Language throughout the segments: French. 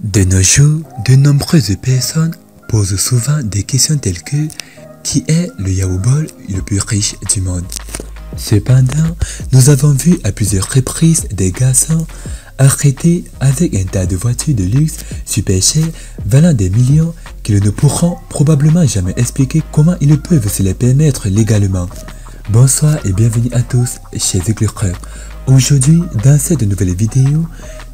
De nos jours, de nombreuses personnes posent souvent des questions telles que qui est le Yahoo Boy le plus riche du monde? Cependant, nous avons vu à plusieurs reprises des garçons arrêtés avec un tas de voitures de luxe super chères valant des millions qui ne pourront probablement jamais expliquer comment ils peuvent se les permettre légalement. Bonsoir et bienvenue à tous, chers éclaireurs. Aujourd'hui, dans cette nouvelle vidéo,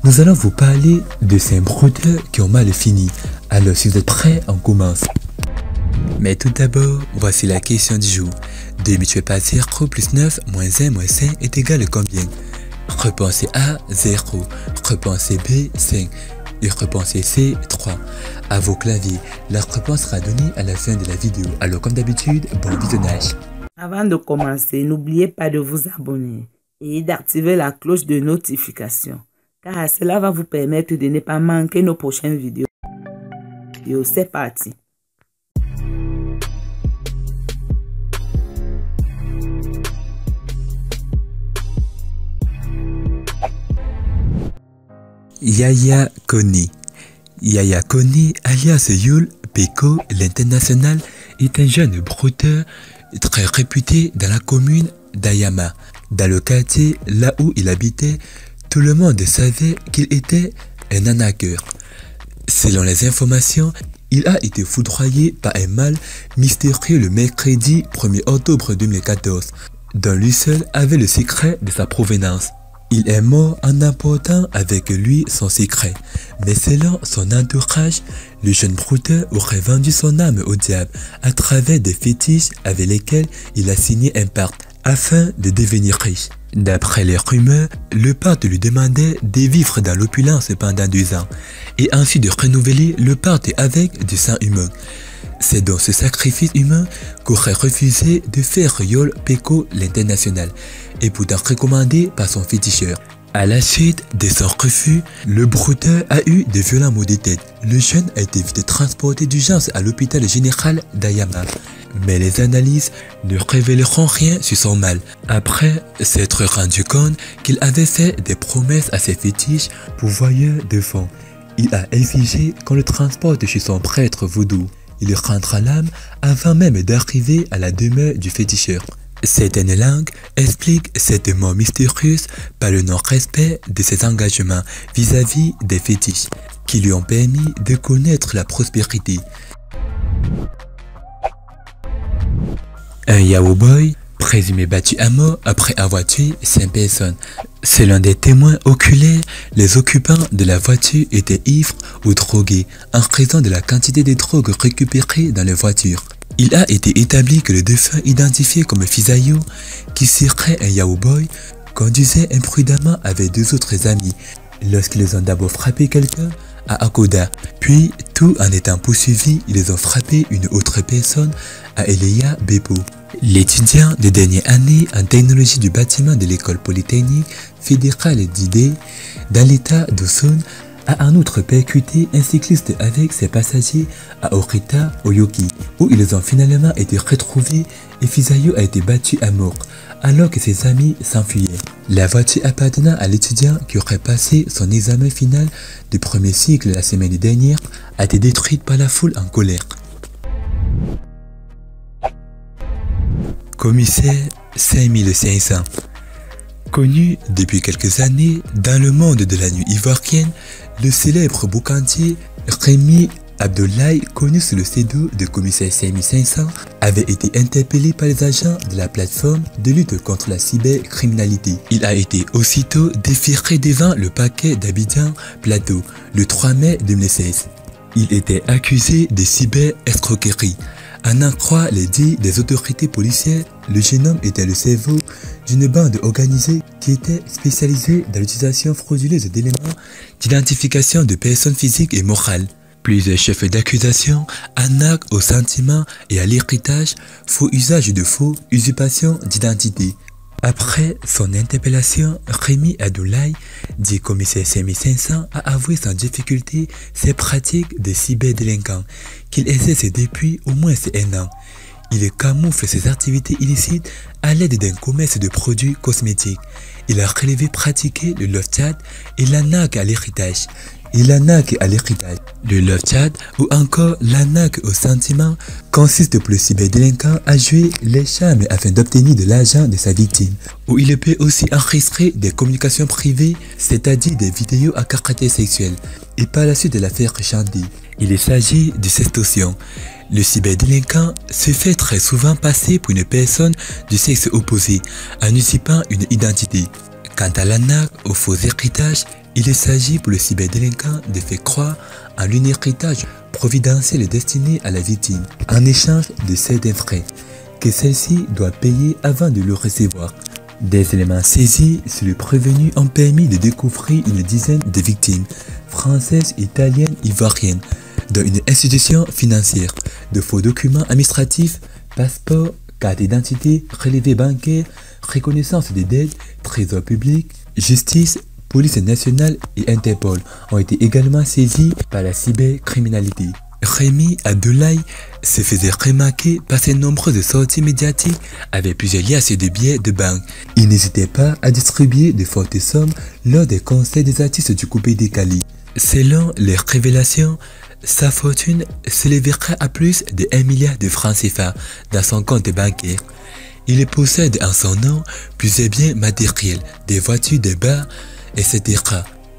nous allons vous parler de ces brouteurs qui ont mal fini. Alors si vous êtes prêts, on commence. Mais tout d'abord, voici la question du jour. 2 multiplié par 0 plus 9 moins 1 moins 5 est égal à combien? Réponse A, 0. Réponse B, 5. Et réponse C, 3. À vos claviers, la réponse sera donnée à la fin de la vidéo. Alors comme d'habitude, bon visionnage. Avant de commencer, n'oubliez pas de vous abonner et d'activer la cloche de notification, car cela va vous permettre de ne pas manquer nos prochaines vidéos. C'est parti. Yahya Koni. Yahya Koni, alias Yul Peko, l'international, est un jeune brouteur très réputé dans la commune d'Ayama. Dans le quartier là où il habitait, tout le monde savait qu'il était un arnaqueur. Selon les informations, il a été foudroyé par un mal mystérieux le mercredi 1er octobre 2014, dont lui seul avait le secret de sa provenance. Il est mort en emportant avec lui son secret, mais selon son entourage, le jeune brouteur aurait vendu son âme au diable à travers des fétiches avec lesquels il a signé un pacte afin de devenir riche. D'après les rumeurs, le pacte lui demandait de vivre dans l'opulence pendant 2 ans et ensuite de renouveler le pacte avec du sang humain. C'est dans ce sacrifice humain qu'aurait refusé de faire Yul Peko l'international, et pourtant recommandé par son féticheur. À la suite de son refus, le brouteur a eu de violents maux de tête. Le jeune a été vite transporté d'urgence à l'hôpital général d'Ayama. Mais les analyses ne révéleront rien sur son mal. Après s'être rendu compte qu'il avait fait des promesses à ses fétiches pourvoyeurs de fonds, il a exigé qu'on le transporte chez son prêtre vaudou. Il rentra l'âme avant même d'arriver à la demeure du féticheur. Certaines langues expliquent cette mort mystérieuse par le non-respect de ses engagements vis-à-vis des fétiches qui lui ont permis de connaître la prospérité. Un Yahoo Boy présumé battu à mort après avoir tué 5 personnes. Selon des témoins oculaires, les occupants de la voiture étaient ivres ou drogués en raison de la quantité de drogue récupérée dans les voitures. Il a été établi que le défunt identifié comme Fisayo, qui serait un Yahoo Boy, conduisait imprudemment avec 2 autres amis lorsqu'ils ont d'abord frappé quelqu'un à Akoda. Puis, tout en étant poursuivis, ils ont frappé une autre personne à Eleya Beppo. L'étudiant de dernière année en technologie du bâtiment de l'école polytechnique fédérale d'Ide dans l'état d'Osun a en outre percuté un cycliste avec ses passagers à Orita Oyoki, où ils ont finalement été retrouvés et Fisayo a été battu à mort alors que ses amis s'enfuyaient. La voiture appartenant à l'étudiant qui aurait passé son examen final du premier cycle la semaine dernière a été détruite par la foule en colère. Commissaire 5500. Connu depuis quelques années dans le monde de la nuit ivoirienne, le célèbre boucantier Rémi Abdoulaye, connu sous le pseudo de Commissaire 5500, avait été interpellé par les agents de la plateforme de lutte contre la cybercriminalité. Il a été aussitôt déféré devant le parquet d'Abidjan Plateau le 3 mai 2016. Il était accusé de cyber-escroquerie. À en croire les dits des autorités policières, le jeune homme était le cerveau d'une bande organisée qui était spécialisée dans l'utilisation frauduleuse d'éléments d'identification de personnes physiques et morales. Plusieurs chefs d'accusation arnaquent au sentiment et à l'héritage, faux usage de faux, usurpation d'identité. Après son interpellation, Rémi Abdoulaye, dit commissaire 5500, a avoué sans difficulté ses pratiques de cyberdélinquants qu'il exerce depuis au moins 1 an. Il camoufle ses activités illicites à l'aide d'un commerce de produits cosmétiques Il a relevé pratiquer le love chat et l'arnaque à l'héritage. Le love chat ou encore l'arnaque au sentiment consiste pour le cyberdélinquant à jouer les charmes afin d'obtenir de l'argent de sa victime. Ou il peut aussi enregistrer des communications privées, c'est-à-dire des vidéos à caractère sexuel, et par la suite de la faire chanter. Il s'agit de sextorsion. Le cyberdélinquant se fait très souvent passer pour une personne du sexe opposé en usurpant une identité. Quant à l'arnaque au faux héritage, il s'agit pour le cyberdélinquant de faire croire à un héritage providentiel destiné à la victime en échange de certains frais que celle-ci doit payer avant de le recevoir. Des éléments saisis sur le prévenu ont permis de découvrir une dizaine de victimes françaises, italiennes, ivoiriennes dans une institution financière, de faux documents administratifs, passeports, carte d'identité, relevés bancaires, reconnaissance des dettes, trésor public, justice, police nationale et Interpol ont été également saisis par la cybercriminalité. Rémi Abdoulaye se faisait remarquer par ses nombreuses sorties médiatiques avec plusieurs liasses de billets de banque. Il n'hésitait pas à distribuer de fortes sommes lors des concerts des artistes du coupé décalé. Selon les révélations, sa fortune s'élèvera à plus de 1 milliard de francs CFA dans son compte bancaire. Il possède en son nom plusieurs biens matériels, des voitures, des bars, etc.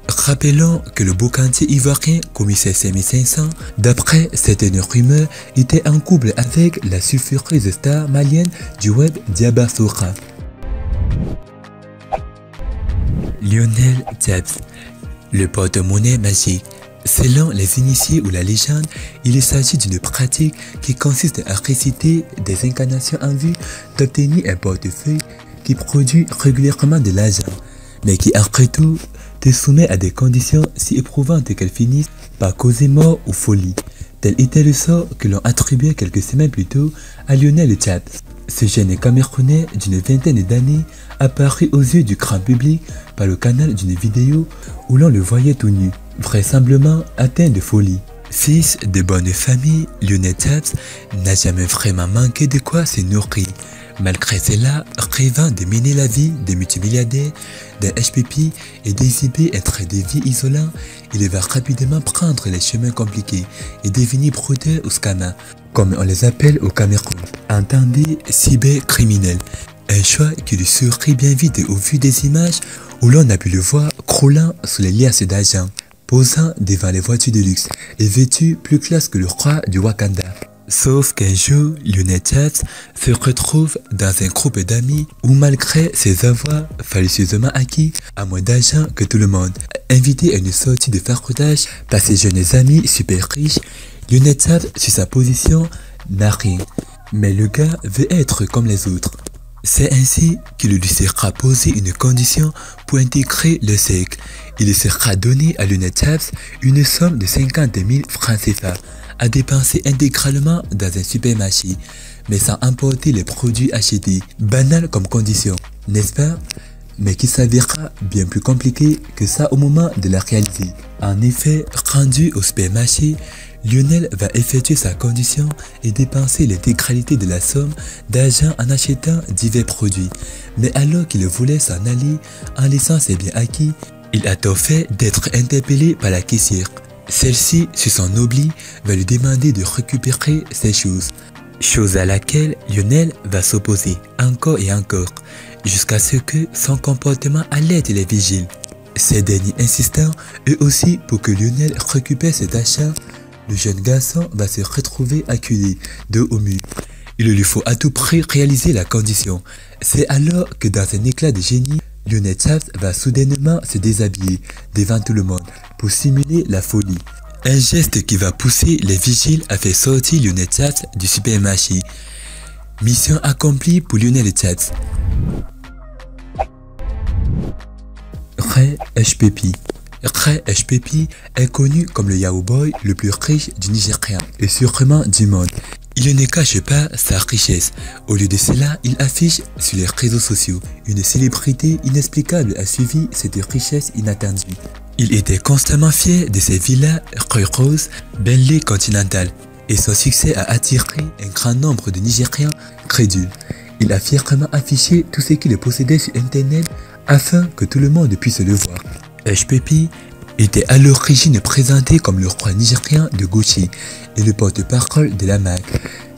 Rappelons que le boucantier ivoirien commissaire 5500, d'après certaines rumeurs, était en couple avec la sulfureuse star malienne du web Diaba Soukha. Lionel Tabs, le porte-monnaie magique. Selon les initiés ou la légende, il s'agit d'une pratique qui consiste à réciter des incantations en vue d'obtenir un portefeuille qui produit régulièrement de l'argent, mais qui après tout te soumet à des conditions si éprouvantes qu'elles finissent par causer mort ou folie. Tel était le sort que l'on attribuait quelques semaines plus tôt à Lionel Tabs. Ce jeune Camerounais d'une vingtaine d'années apparut aux yeux du grand public par le canal d'une vidéo où l'on le voyait tout nu, vraisemblablement atteint de folie. Fils de bonne famille, Lionel Tabs n'a jamais vraiment manqué de quoi se nourrir. Malgré cela, rêvant de mener la vie de multimilliardaire, d'un HPP et d'exhiber un trait de vie isolant, il va rapidement prendre les chemins compliqués et devenir brodeur ou scammer, comme on les appelle au Cameroun. Entendez cybercriminel. Un choix qui lui sourit bien vite au vu des images où l'on a pu le voir croulant sous les liasses d'argent, posant devant les voitures de luxe et vêtu plus classe que le roi du Wakanda. Sauf qu'un jour, Lionel Tabs se retrouve dans un groupe d'amis où, malgré ses avoirs falicieusement acquis à moins d'argent que tout le monde, invité à une sortie de farautage par ses jeunes amis super riches, Lionel Tabs, sur sa position, n'a rien. Mais le gars veut être comme les autres. C'est ainsi qu'il lui sera posé une condition pour intégrer le cercle. Il sera donné à Lionel Tabs une somme de 50 000 francs CFA à dépenser intégralement dans un supermarché, mais sans importer les produits achetés. Banal comme condition, n'est-ce pas? Mais qui s'avérera bien plus compliqué que ça au moment de la réaliser. En effet, rendu au supermarché, Lionel va effectuer sa condition et dépenser l'intégralité de la somme d'argent en achetant divers produits. Mais alors qu'il voulait s'en aller en laissant ses biens acquis, il a tôt fait d'être interpellé par la caissière. Celle-ci, sur son oubli, va lui demander de récupérer ses choses. Chose à laquelle Lionel va s'opposer encore et encore, jusqu'à ce que son comportement alerte les vigiles. Ces derniers insistant, eux aussi, pour que Lionel récupère cet achat, le jeune garçon va se retrouver acculé, dos au mur. Il lui faut à tout prix réaliser la condition. C'est alors que dans un éclat de génie, Lionel Tabs va soudainement se déshabiller devant tout le monde pour simuler la folie. Un geste qui va pousser les vigiles à faire sortir Lionel Tabs du supermarché. Mission accomplie pour Lionel Tabs. Ray HPP. Ray HPP est connu comme le Yahoo Boy le plus riche du Nigeria et sûrement du monde. Il ne cache pas sa richesse. Au lieu de cela, il affiche sur les réseaux sociaux. Une célébrité inexplicable a suivi cette richesse inattendue. Il était constamment fier de ses villas roses, Bentley Continental, et son succès a attiré un grand nombre de Nigériens crédules. Il a fièrement affiché tout ce qu'il possédait sur Internet afin que tout le monde puisse le voir. HPP était à l'origine présenté comme le roi nigérien de Gucci et le porte-parole de la marque.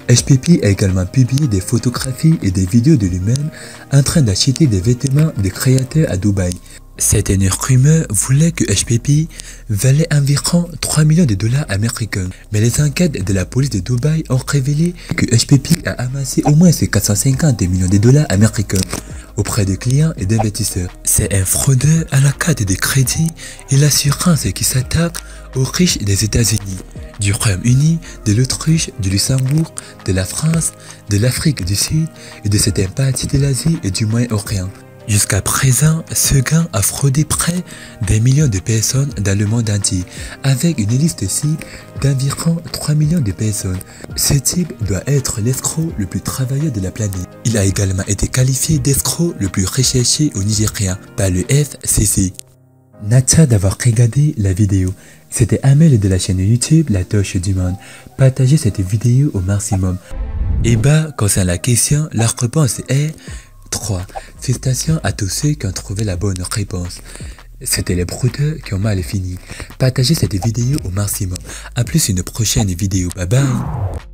HPP a également publié des photographies et des vidéos de lui-même en train d'acheter des vêtements de créateurs à Dubaï. Certaines rumeurs voulaient que HPP valait environ 3 millions de dollars américains, mais les enquêtes de la police de Dubaï ont révélé que HPP a amassé au moins 450 millions de dollars américains auprès de clients et d'investisseurs. C'est un fraudeur à la carte de crédit et l'assurance qui s'attaque aux riches des États-Unis, du Royaume-Uni, de l'Autriche, du Luxembourg, de la France, de l'Afrique du Sud et de certaines parties de l'Asie et du Moyen-Orient. Jusqu'à présent, ce gang a fraudé près d'1 million de personnes dans le monde entier, avec une liste cible d'environ 3 millions de personnes. Ce type doit être l'escroc le plus travailleur de la planète. Il a également été qualifié d'escroc le plus recherché au Nigeria par le FCC. Merci d'avoir regardé la vidéo. C'était Amel de la chaîne YouTube La Torche du Monde. Partagez cette vidéo au maximum. Et concernant la question, la réponse est 3. Félicitations à tous ceux qui ont trouvé la bonne réponse. C'était les brouteurs qui ont mal fini. Partagez cette vidéo au maximum. A plus une prochaine vidéo. Bye bye.